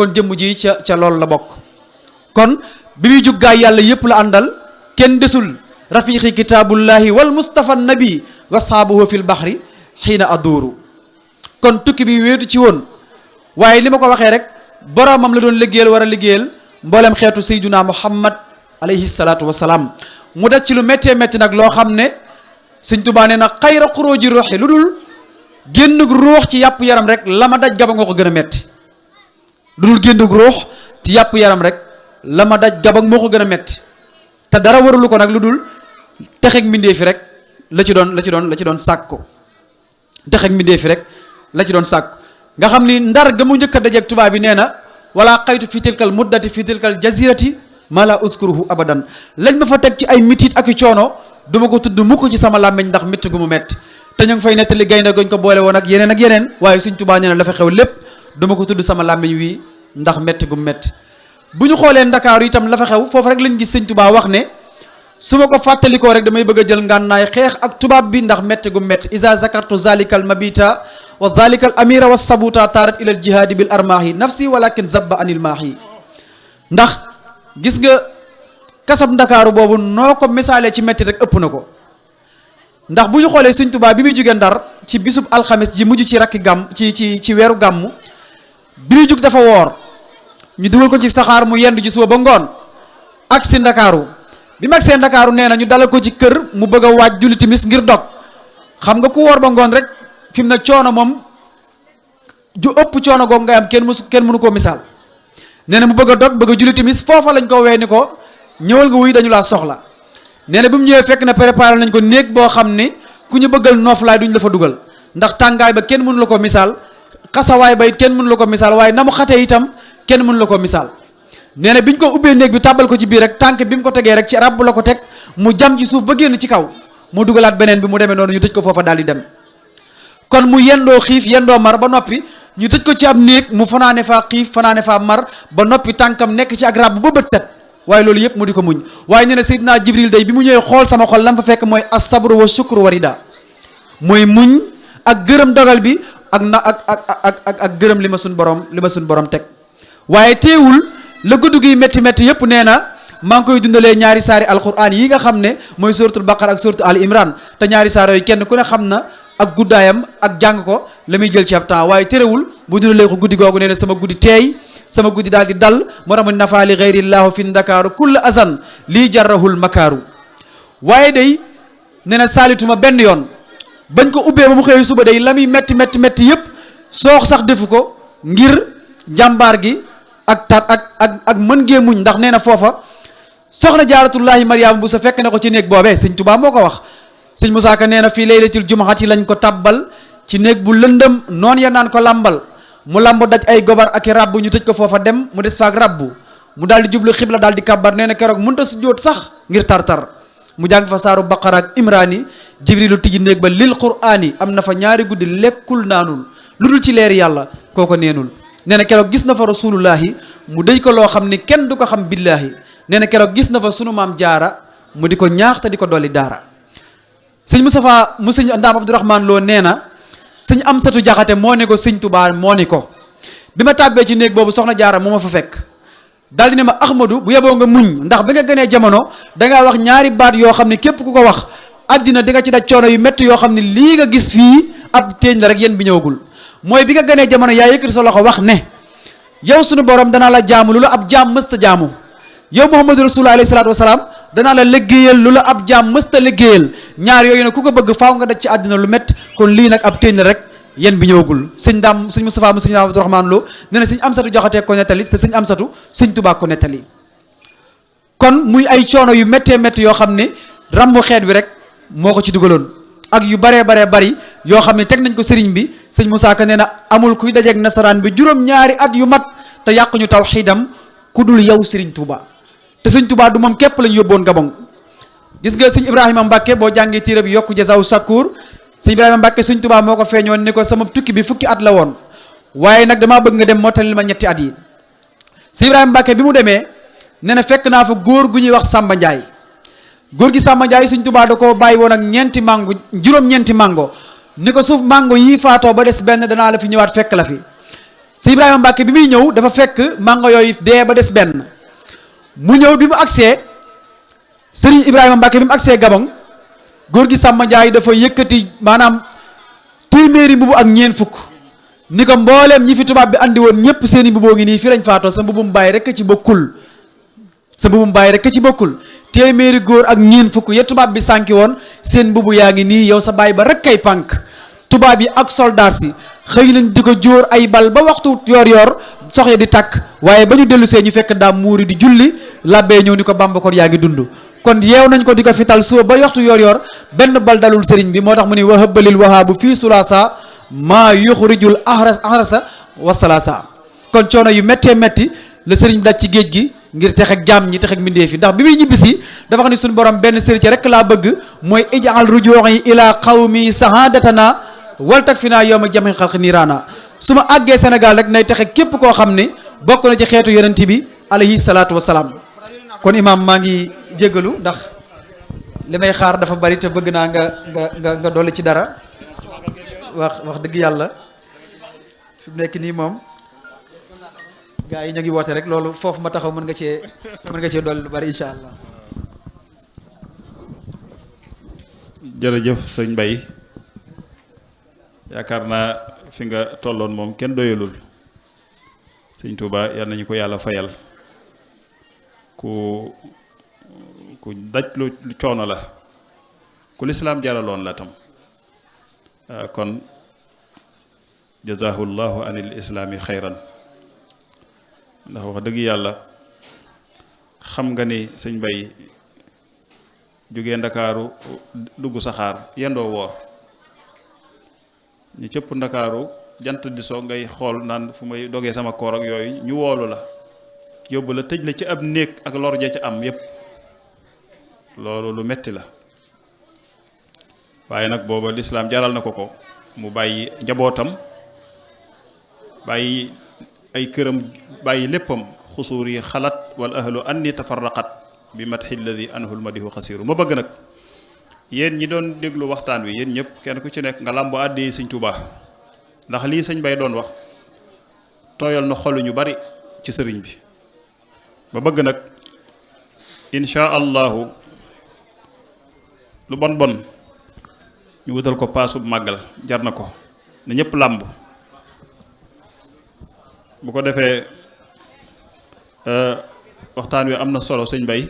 kon jëmm ji ca loolu la bokk. kon bi muy jug gaay yàlla yépp la àndal kenn desul rafiqi kitaabullahi wal mustafa nabi wa saabuhu fil bahri xiina aduuru. kon tukki bi wéetu ci woon waaye li ma ko waxee rek boromam la doon liggéeyal war a liggéeyal mboolem xeetu sayduna muhammad alayhi salaatu wasalaam mu daj ci lu méttee métti nag loo xam ne Sëñ Tuubaa nee na xayra xuróoji ruuxi lu dul génnug ruux ci yàpp yaram rek la ma daj gabang moo ko gën a métti. lu dul génnug ruux ci yàpp yaram rek la ma daj gabang moo ko gën a métti te dara warulu ko nag lu dul texeeg mbindee fi rek la ci doon sàkku texeeg mbindee fi rek la ci doon sàkku nga xam ni ndar ga mu njëkk a dajeeg tubaab bi nee na wala xaytu fi tilkal muddati fi tilkal jazirati ma la uskuruhu abadan lañ ma fa teg ci ay mitit ak i coono duma ko tudd mukk ci sama làmmiñ ndax métti gu mu métti te ñu ngi fay nettali gaynde goñ ko boole woon ak yeneen waaye Sëñ Tuubaa nee na la fa xew lépp duma ko tudd sama làmmiñ wi ndax métti gu mu métti. bu ñu xoolee Ndakaaru itam la fa xew foofu rek lañ gis Sëñ Tuubaa wax ne su ma ko fàttalikoo rek damay bëgg a jël ngànnaay xeex ak tubaab bi ndax métti gu mu métti isa zakartu zalikal mabita wa zalikal amira wa sabuta taarat ilal jihaadi bil armaahi nafsi walakin zabba anil maahi. ndax gis nga kasab Ndakaaru boobu noo ko misaalee ci métti rek ëpp na ko ndax bu ñu xoolee Sëñ Tuubaa bi muy jógee Ndar ci bisub alxames ji mujj ci rakki gàmm ci weeru gàmm bi muy jug dafa woor ñu dugal ko ci saxaar mu yendu ji suba ba ngoon ak si Ndakaaru bi mag seen Ndakaaru nee na ñu dalal ko ci kër mu bëgg a waaj julli timis ngir dog xam nga ku woor ba ngoon rek fi mu ne coono moom ju ëpp coono googu ngay am kenn mënu koo misaal. nee na mu bëgg a dog bëgg a julli timis foofa lañ ko wee ni ko ñëwal nga wuy dañu laa soxla nee na bi mu ñëwee fekk na préparé nañ ko néeg boo xam ni ku ñu bëggal nooflaay duñ la fa dugal ndax tàngaay ba kenn mënu la ko misaal xasawaay ba it kenn mënu la ko misaal waaye na mu xatee itam kenn mënu la ko misaal. nee na biñ ko ubbee néeg bi tàbbal ko ci biir rek tànk bi mu ko tegee rek ci ràbb la ko teg mu jam ci suuf ba génn ci kaw mu dugalaat beneen bi mu demee noonu ñu tëj ko foofa daal di dem. kon mu yendoo xiif yendoo mar ba noppi ñu tëj ko ci ab néeg mu fanaane faa xiif fanaane faa mar ba noppi tànkam nekk ci ak ràbb ba bët set waaye loolu yëpp mu di ko muñ. waaye nee na Seydina Jibril day bi mu ñëwee xool sama xol lam fa fekk mooy as-sabru wa shukru wa rida mooy muñ ak gërëm dogal bi ak gërëm li ma suñ borom teg. waaye teewul la gudd gi métti métti yëpp nee na maa ngi koy dundalee ñaari saari alquran yi nga xam ne mooy suratul baqara ak suratul al imran te ñaari saar yooyu kenn ku ne xam na ak guddaayam ak jàng ko la muy jël ci ab temps waaye terewul bu dundalee ko guddi googu nee na sama guddi teey sama guddi daal di dal moo tax mu nafa li gayrillahu fi ndakaaru kull azan lii jarrahul makaaru. waaye day nee na saalituma benn yoon bañ ko ubbee ba mu xëy suba day la muy métti métti métti yëpp soox sax defu ko ngir jàmbaar gi ak mën ngee muñ ndax nee na foofa soxna jaaratullahi mariama bu sa fekk na ko ci néeg boobee Sëñ Tuubaa moo ko wax. Sëñ Musaa Ka nee na fii laylatil jumaati lañ ko tabbal ci néeg bu lëndëm noonu ya naan ko lambal mu lamb daj ay gobar ak i rabbu ñu tëj ko foofa dem mu des faak rabbu mu daal di jublu xibla daal di kabbar nee na keroog mënta su jóot sax ngir tar-tar mu jàng fa saaru baqara ak imraani jibrilu tijji néeg ba lil quraani am na fa ñaari guddi lekkul naanul lu dul ci leeri yàlla kooko neenul. nee na keroog gis na fa rasulullahi mu dëj ko loo xam ni kenn du ko xam billaahi nee na keroog gis na fa sunu maam jaara mu di ko ñaax te di ko dolli daara. sëñ Moustapha mu sëñ Ndaam Abdourahmane Lo nee na sëñ Amsatu Jaxate moo ne ko Sëñ Tuubaa moo ni ko bi ma tàbbee ci néeg boobu soxna jaara moo ma fa fekk daal di ne ma Ahmadou bu yeboo nga muñ ndax bi nga gënee jamono dangaa wax ñaari baat yoo xam ne képp ku ko wax àddina di nga ci daj coono yu métti yoo xam ne lii nga gis fii ab téeñ la rek yéen bi ñëwagul mooy bi nga gënee jamono yaa yëkkati sa loxo wax ne yow sunu borom danaa la jaamu lu la ab jaam mësta jaamu yow Muhammadu Rasulullah alayhi salaatu wasalaam danaa la liggéeyal lu la ab jaam mësta liggéeyal ñaar yooyu nag ku ko bëgg faaw nga daj ci àddina lu métti kon lii nag ab téeñ la rek yéen bi ñëwagul sëñ Ndaam sëñ Moustapha mu sëñ Abdourahmane Lo nee na sëñ Amsatu Jaxate ko nettali te sëñ Amsatu sëñ Tuubaa ko nettali kon muy ay coono yu méttee métti yoo xam ne rambu xeet wi rek moo ko ci dugaloon ak yu baree bari yoo xam ne teg nañ ko sëriñ bi sëñ Moussa Ka nee na amul kuy dajeeg nasaraan bi juróom-ñaari at yu mat te yàq ñu tawxiidam ku dul yow sëriñ Touba te sëñ Touba du moom képp lañ yóbboon Gabon gis nga sëñ Ibrahima Mbacke boo jàngee téere bi yokku jazaw sakkur sëñ Ibrahima Mbacke sëñ Touba moo ko feeñoon ni ko sama tukki bi fukki at la woon waaye nag damaa bëgg nga dem mottalil ma ñetti at yi sëñ Ibrahima Mbacke bi mu demee nee na fekk naa fa góor gu ñuy wax Samba Ndiaye góor gi Samba Ndiaye sëñ Touba da ko bàyyi woon ak juróom-ñeenti mango ni ko suuf mango yii faatoo ba des benn danaa la fi ñëwaat fekk la fi sëñ Ibrahima Mbacke bi muy ñëw dafa fekk mango yooyu dee ba des benn mu ñëw bi mu agsee sëriñ Ibrahima Mbacke bi mu agsee Gabon góor gi Samba Ndiaye dafa yëkkati maanaam téeméeri mbubu ak ñeen fukk ni ko mbooleem ñi fi tubaab bi andi woon ñëpp seen i mbuboo ngi nii fi lañ faatoo sa mbubum bàyyi rek ci bokkul sa mbubum bàyyi rek ci bokkul téeméeri góor ak ñeen fukk ya tubaab bi sànki woon seen mbubu yaa ngi nii yow sa bàyyi ba rek kay pànk tubaab yi ak soldaar si xëy nañ di ko jóor ay bal ba waxtu yor soxya di takk waaye ba ñu dellu see ñu fekk daam muuri di julli labbee ñëw ni ko Bamba kon yaa ngi dund kon yeew nañ ko di ko fital suba ba waxtu yor benn bal dalul sëriñ bi moo tax mu ni wahabalil wahaabu fii sulaasa maa yuxrijul ahrasa wasalaasa kon coono yu méttee métti la sëriñ bi daj ci géej gi ngir tex ak jaam ñi tex ak mbindeef yi ndax bi muy ñibbisi dafa xam ne suñu borom benn sëriñ rek laa bëgg mooy ijaal rujuu'i ila qawmi sahadatana wal tak fi naa yow ma jami xalq niiraana su ma àggee Sénégal rek nay texe képp koo xam ne bokk na ci xeetu yonent bi alayhi salaatu wasalaam kon imaam maa ngi jéggalu ndax li may xaar dafa bari te bëgg naa nga dolli ci dara wax dëgg yàlla fi mu nekk nii moom gaa yi ñu ngi woote rek loolu foofu ma taxaw mën nga cee dolli lu bari incha allah. jërëjëf sëñ Mbaye yaakaar naa fi nga tolloon moom kenn doyalul sëñ Touba yal nañu ko yàlla fayal ku daj lu coono la ku lislaam jaraloon la tam kon jazahullahu anil islaami xayran ndax wax dëgg yàlla xam nga ni sëñ Mbaye jógee Ndakaaru dugg saxaar yendoo woor ñu cëpp Ndakaaru jant di soo ngay xool naan fu may dogee sama koor ak yooyu ñu woolu la yóbbu la tëj la ci ab néeg ak lor ja ca am yépp loolu lu metti la waaye nag booba lislaam jaral na ko mu bàyyi njabootam bàyyi ay këram bàyyi léppam xusuur yi xalat wal ahlu anni tafarraqat bi matxi lladi anhul madihu xasiru ma bëgg nag yéen ñi doon déglu waxtaan wi yéen ñëpp kenn ku ci nekk nga làmbu àddee sëñ Tuubaa ndax lii sëñ Bay doon wax tooyal na xolu ñu bari ci sëriñ bi ba bëgg nag insha allahu lu bon bon ñu wutal ko paasub màggal jar na ko ne ñëpp làmb bu ko defee waxtaan wi am na solo sëñ Bay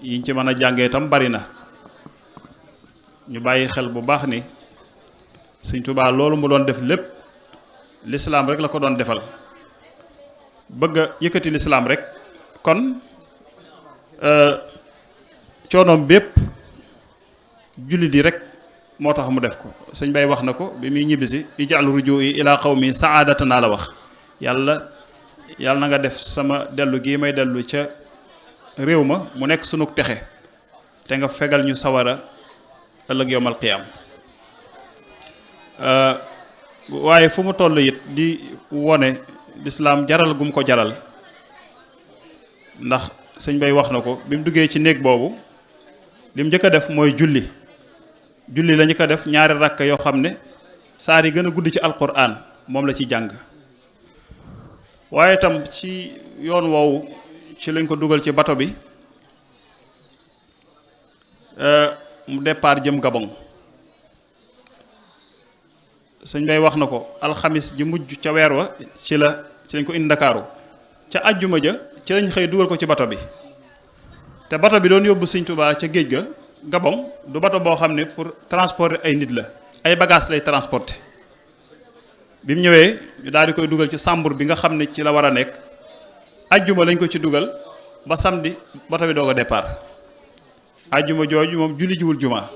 yiñ ci mën a jàngee tam bari na ñu bàyyi xel bu baax ni sëñ Tuubaa loolu mu doon def lépp lislaam rek la ko doon defal bëgg a yëkkati lislaam rek kon coonoom bépp jullit yi rek moo tax mu def ko sëñ Bay wax na ko bi muy ñibbisi ij'al ruju'i ila qawmi sa'adatana la wax yàlla na nga def sama dellu gii may dellu ca réew ma mu nekk sunu texe te nga fegal ñu sawara ëllëg yowmal qiyaam waaye fu mu toll it di wone lislaam jaral gum ko jaral ndax sëñ Bay wax na ko bi mu duggee ci néeg boobu li mu njëkk a def mooy julli la njëkk a def ñaari rakk yoo xam ne saar yi gën a gudd ci alquran moom la ci jàng waaye itam ci yoon woowu ci lañ ko dugal ci bato bi mu départ jëm Gabon sëñ Bay wax na ko alxamis ji mujj ca weer wa ci lañ ko indi Ndakaaru ca ajjuma ja ci lañ xëy dugal ko ci bato bi te bato bi doon yóbbu sëñ Tuubaa ca géej ga Gabon du bato boo xam ne pour transporter ay nit la ay bagages lay transporter bi mu ñëwee ñu daal di koy dugal ci sàmbur bi nga xam ne ci la war a nekk ajjuma lañ ko ci dugal ba samedi bato bi doog a départ ajjuma jooju moom julli jiwul juma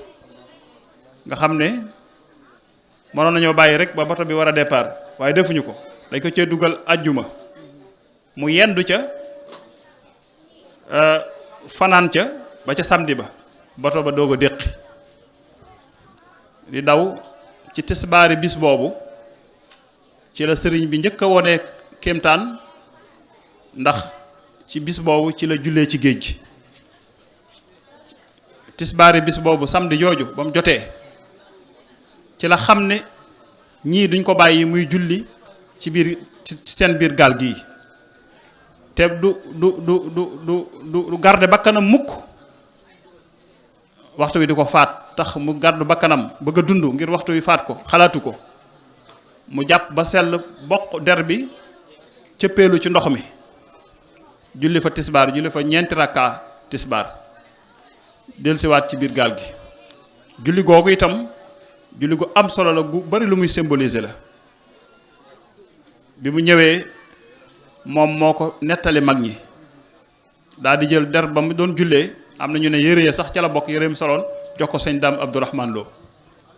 nga xam ne mënoon nañoo bàyyi rek ba bato bi war a départ waaye defuñu ko dañ ko cee dugal ajjuma mu yendu ca fanaan ca ba ca samedi ba bato ba doog a déqi di daw ci tisbaari bis boobu ci la sëriñ bi njëkk a wone kéemtaan ndax ci bis boobu ci la jullee ci géej gi tisbaari bis boobu samedi jooju ba mu jotee ci la xam ne ñii duñ ko bàyyi muy julli ci seen biir gaal gii te du garde bakkanam mukk waxtu wi di ko faat tax mu garde bakkanam bëgg a dund ngir waxtu wi faat ko xalaatu ko mu jàpp ba sell bokk der bi cëppeelu ci ndox mi julli fa tisbaar julli fa ñeenti rakka tisbaar dellusiwaat ci biir gaal gi julli googu itam julli gu am solo la gu bari lu muy symboliser la bi mu ñëwee moom moo ko nettali mag ñi daal di jël der ba mu doon jullee am na ñu ne yére ya sax ca la bokk yëreem soloon jox ko sëñ Daam Abdourahman Lo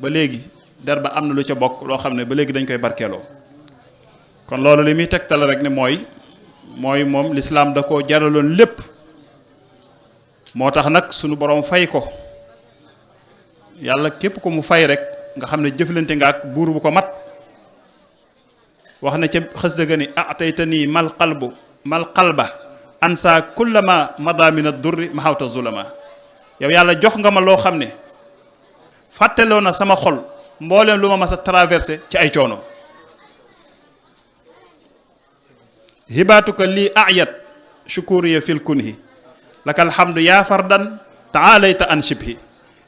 ba léegi der ba am na lu ca bokk loo xam ne ba léegi dañ koy barkeeloo kon loolu li muy tegtal rek ne mooy moom lislaam da koo jaraloon lépp moo tax nag sunu borom fay ko yàlla képp ko mu fay rek nga xam ne jëflante nga ak buur bu ko mat wax na ca xës dëgg ni ataytanii mal qalba ansa kullama mada min ad-durri mahawta zulama yow yàlla jox nga ma loo xam ne fàtteloo na sama xol mbooleem lu ma mas a traversé ci ay coono hibaatuka lii ayat shukuriya fil kunhi laka alhamdu yaa fardan taalayta an shibhi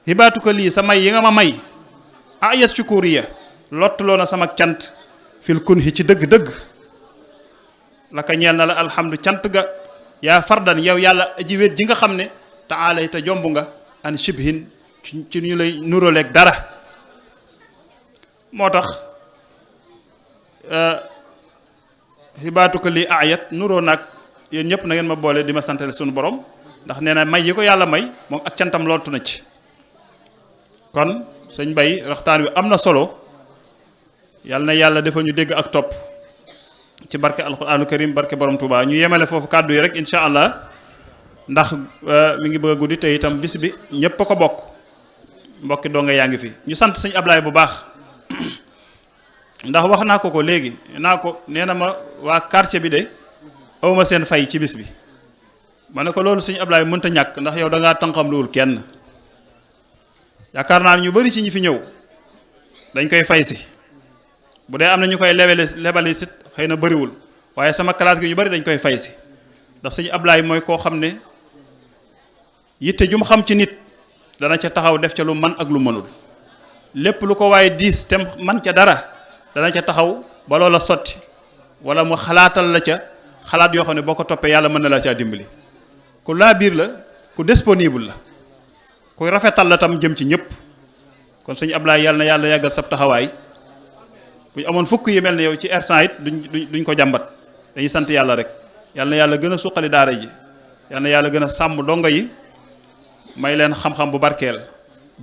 hibaatuka lii sa may yi nga ma may ayat shukuriya lottuloo na sama cant fil kunhi ci dëgg-dëgg laka ñeel na la alhamdu cant ga yaa fardan yow yàlla aji wéet ji nga xam ne taalayta jomb nga an shibhin ci ñu lay nuróoleeg dara moo tax xibaatuka li ayat nuroo nag yéen ñëpp na ngeen ma boole di ma santale suñu borom ndax nee na may yi ko yàlla may moom ak cantam looltu na ci kon sëñ Bay waxtaan wi am na solo yàlla na yàlla defal ñu dégg ak topp ci barke alquraanu karim barke borom Touba ñu yemale foofu kàddu yi rek incha allah ndax mi ngi bëgg a guddi te itam bis bi ñëpp a ko bokk mbokki donga yaa ngi fi ñu sant sëñ Ablaye bu baax ndax wax naa ko léegi nee na ma waa quartier bi de awma seen fay ci bis bi ma ne ko loolu sëñ Ablaye mënta ñàkk ndax yow da ngaa tànqam luwul kenn yaakaar naa ñu bari ci ñi fi ñëw dañ koy fay si bu dee am na ñu koy lebale sit xëy na bariwul waaye sama classe gi ñu bari dañ koy fay si ndax sëñ Ablaye mooy koo xam ne yitte ju mu xam ci nit dana ca taxaw def ca lu man ak lu mënul lépp lu ko waaye diis te man ca dara dana ca taxaw ba loola sotti wala mu xalaatal la ca xalaat yoo xam ne boo ko toppee yàlla mën na la caa dimbali ku laa biir la ku disponible la ku rafetal la tam jëm ci ñëpp kon sëñ Ablaye yàlla na yàlla yàggal sab taxawaay bu ñu amoon fukk yi mel ne yow ci R100 it duñ ko jàmbat dañuy sant yàlla rek yàlla na yàlla gën a suqali daara ji yàlla na yàlla gën a sàmm dongo yi may leen xam-xam bu barkeel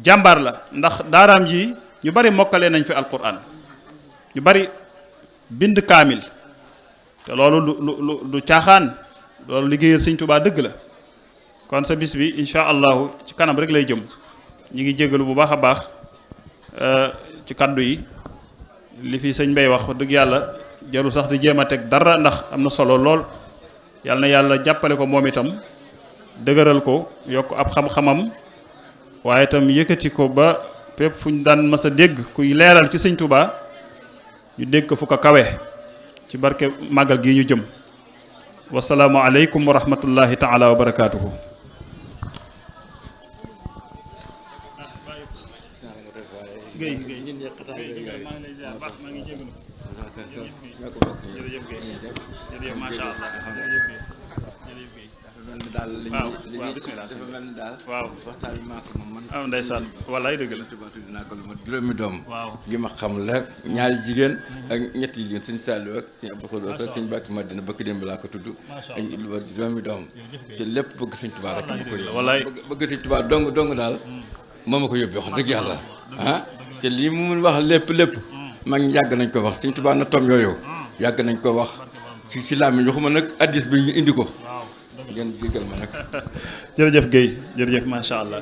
jàmbaar la ndax daaraam ji ñu bari mokkalee nañ fi alquran ñu bari bind kaamil te loolu du caaxaan loolu liggéeyal sëñ Tuubaa dëgg la kon sa bis bi incha allahu ci kanam rek lay jëm ñi ngi jégalu bu baax a baax ci kaddu yi li fi sëñ Mbay wax dëgg yàlla jarul sax di jéem a teg dara ndax am na solo lool yàlla na yàlla jàppale ko moom itam dëgëral ko yokk ab xam-xamam waaye itam yëkkati ko ba fépp fu ñu daan mas a dégg kuy leeral ci sëñ Tuubaa ñu dégg ko fu ko kawe ci barke màggal gi ñu jëm wasalaamu aleykum wa rahmatullahi taala wa barakaatuhu. daal waaw waaw bismillah dafa mel ni daal waaw waxtaan bi maa ko moom man ah ndeysaan wallaay dëgg la tubaab tudd naa ko lu ma juróomi doom waaw gi ma xam la ñaari jigéen ak ñetti jigéen suñ Saliou ak suñ Abdou Khoudous ak suñ Bakki Madina bëkk démb laa ko tudd ak lu ma juróomi doom ci lépp bëgg suñ tubaab rek ma ko yóbbu wallaay bëgg suñ tubaab dong daal moo ma ko yóbbu wax dëgg yàlla ah te lii mu mun wax lépp mag ñi yàgg nañ ko wax suñ tubaab na tom yooyu yàgg nañ ko wax ci làmmiñ waxuma nag addis bi ñu indi ko ngeen jégal ma nag jërëjëf Guèye jërëjëf macha allah